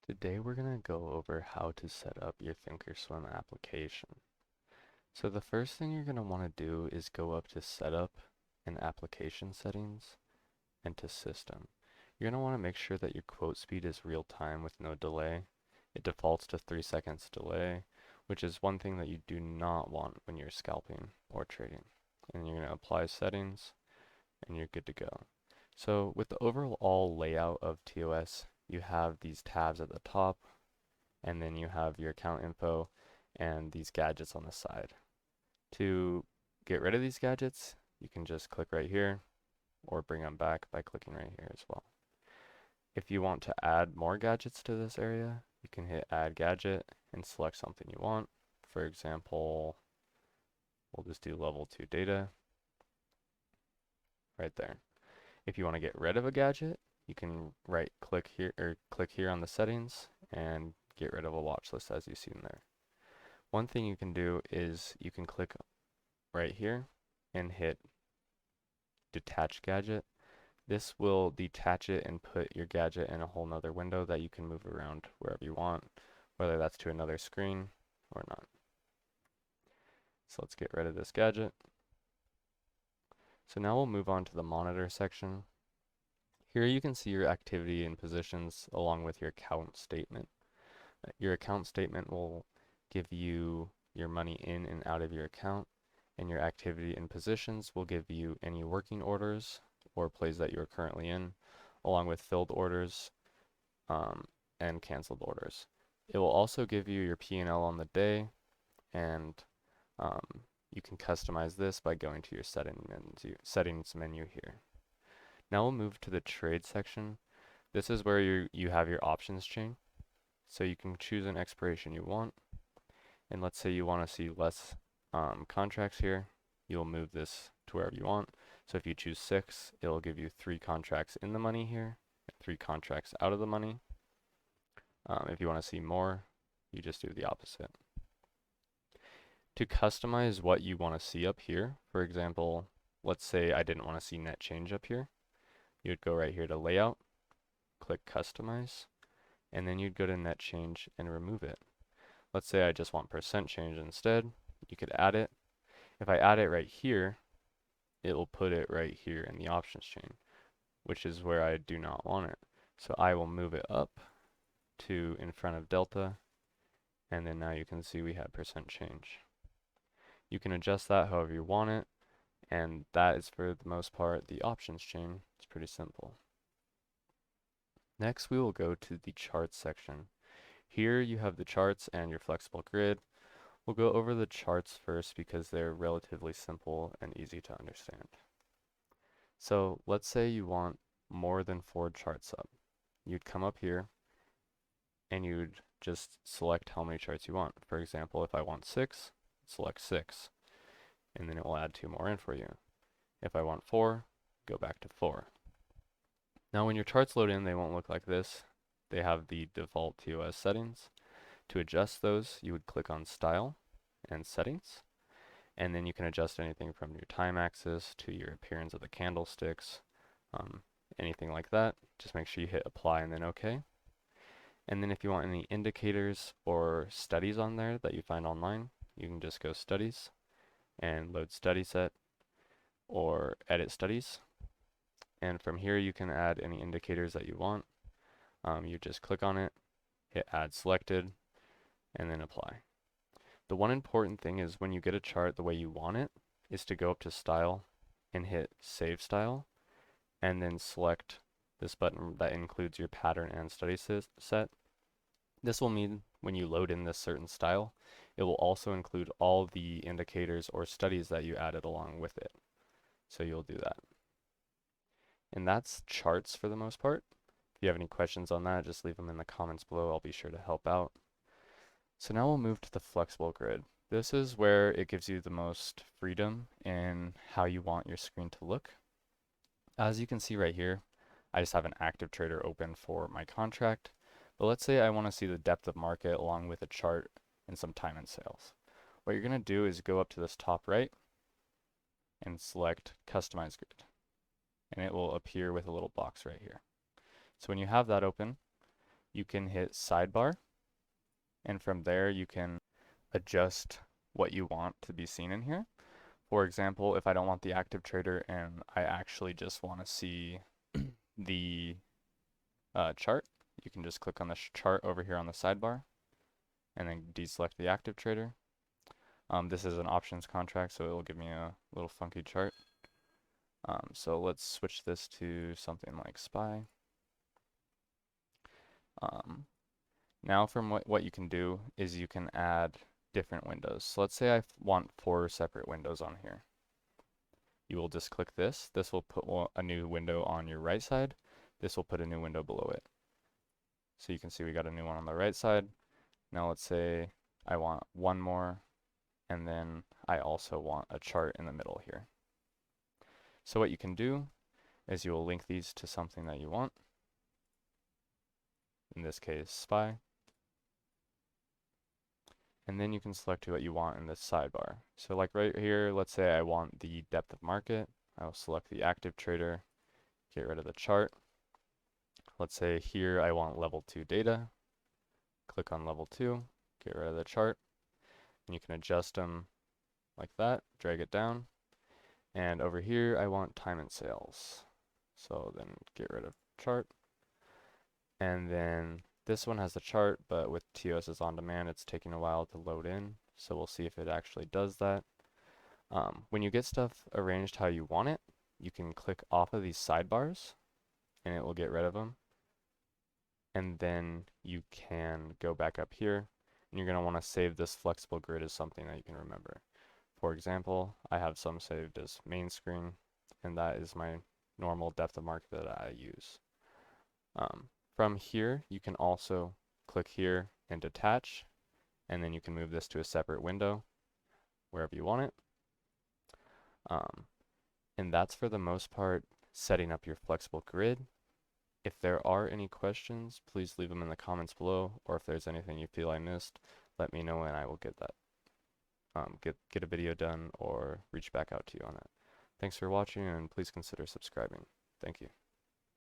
Today we're going to go over how to set up your ThinkorSwim application. So the first thing you're going to want to do is go up to Setup and Application Settings and to System. You're going to want to make sure that your quote speed is real time with no delay. It defaults to 3 seconds delay, which is one thing that you do not want when you're scalping or trading. And you're going to apply settings and you're good to go. So with the overall layout of TOS, you have these tabs at the top, and then you have your account info and these gadgets on the side. To get rid of these gadgets, you can just click right here or bring them back by clicking right here as well. If you want to add more gadgets to this area, you can hit add gadget and select something you want. For example, we'll just do level 2 data right there. If you want to get rid of a gadget, you can right click here or click here on the settings and get rid of a watch list as you see in there. One thing you can do is you can click right here and hit detach gadget. This will detach it and put your gadget in a whole nother window that you can move around wherever you want, whether that's to another screen or not. So let's get rid of this gadget. So now we'll move on to the monitor section. Here you can see your activity and positions along with your account statement. Your account statement will give you your money in and out of your account, and your activity and positions will give you any working orders or plays that you're currently in, along with filled orders and canceled orders. It will also give you your P&L on the day, and you can customize this by going to your settings menu here. Now we'll move to the trade section. This is where you have your options chain. So you can choose an expiration you want. And let's say you want to see less contracts here. You'll move this to wherever you want. So if you choose 6, it'll give you 3 contracts in the money here, and 3 contracts out of the money. If you want to see more, you just do the opposite. To customize what you want to see up here, for example, let's say I didn't want to see net change up here. You'd go right here to layout, click customize, and then you'd go to net change and remove it. Let's say I just want percent change instead. You could add it. If I add it right here, it will put it right here in the options chain, which is where I do not want it. So I will move it up to in front of delta, and then now you can see we have percent change. You can adjust that however you want it, and that is for the most part the options chain. It's pretty simple. Next we will go to the charts section. Here you have the charts and your flexible grid. We'll go over the charts first because they're relatively simple and easy to understand. So let's say you want more than 4 charts up. You'd come up here and you'd just select how many charts you want. For example, if I want 6, select 6, and then it will add 2 more in for you. If I want 4, go back to 4. Now when your charts load in, they won't look like this. They have the default TOS settings. To adjust those, you would click on Style and Settings, and then you can adjust anything from your time axis to your appearance of the candlesticks, anything like that. Just make sure you hit Apply and then OK. And then if you want any indicators or studies on there that you find online, you can just go Studies and load Study Set or Edit Studies. And from here you can add any indicators that you want. You just click on it, hit Add Selected, and then Apply. The one important thing is when you get a chart the way you want it, is to go up to Style and hit Save Style, and then select this button that includes your pattern and study set. This will mean when you load in this certain style, it will also include all the indicators or studies that you added along with it. So you'll do that. And that's charts for the most part. If you have any questions on that, just leave them in the comments below. I'll be sure to help out. So now we'll move to the flexible grid. This is where it gives you the most freedom in how you want your screen to look. As you can see right here, I just have an active trader open for my contract. But let's say I want to see the depth of market along with a chart and some time and sales. What you're going to do is go up to this top right and select Customize Grid. And it will appear with a little box right here. So when you have that open, you can hit sidebar, and from there you can adjust what you want to be seen in here. For example, if I don't want the active trader and I actually just want to see the chart, you can just click on the chart over here on the sidebar and then deselect the active trader. This is an options contract, so it will give me a little funky chart. So let's switch this to something like SPY. Now from what you can do is you can add different windows. So let's say I want 4 separate windows on here. You will just click this. This will put a new window on your right side. This will put a new window below it. So you can see we got a new one on the right side. Now let's say I want one more, and then I also want a chart in the middle here. So what you can do is you will link these to something that you want. In this case, SPY. And then you can select what you want in this sidebar. So like right here, let's say I want the depth of market. I will select the active trader, get rid of the chart. Let's say here I want level 2 data. Click on level 2, get rid of the chart. And you can adjust them like that, drag it down. And over here I want time and sales. So then get rid of chart. And then this one has the chart, but with TOS's on demand, it's taking a while to load in. So we'll see if it actually does that. When you get stuff arranged how you want it, you can click off of these sidebars and it will get rid of them. And then you can go back up here and you're going to want to save this flexible grid as something that you can remember. For example, I have some saved as main screen, and that is my normal depth of market that I use. From here, you can also click here and detach, and then you can move this to a separate window wherever you want it. And that's for the most part setting up your flexible grid. If there are any questions, please leave them in the comments below, or if there's anything you feel I missed, let me know and I will get that. Get a video done or reach back out to you on that. Thanks for watching, and please consider subscribing. Thank you.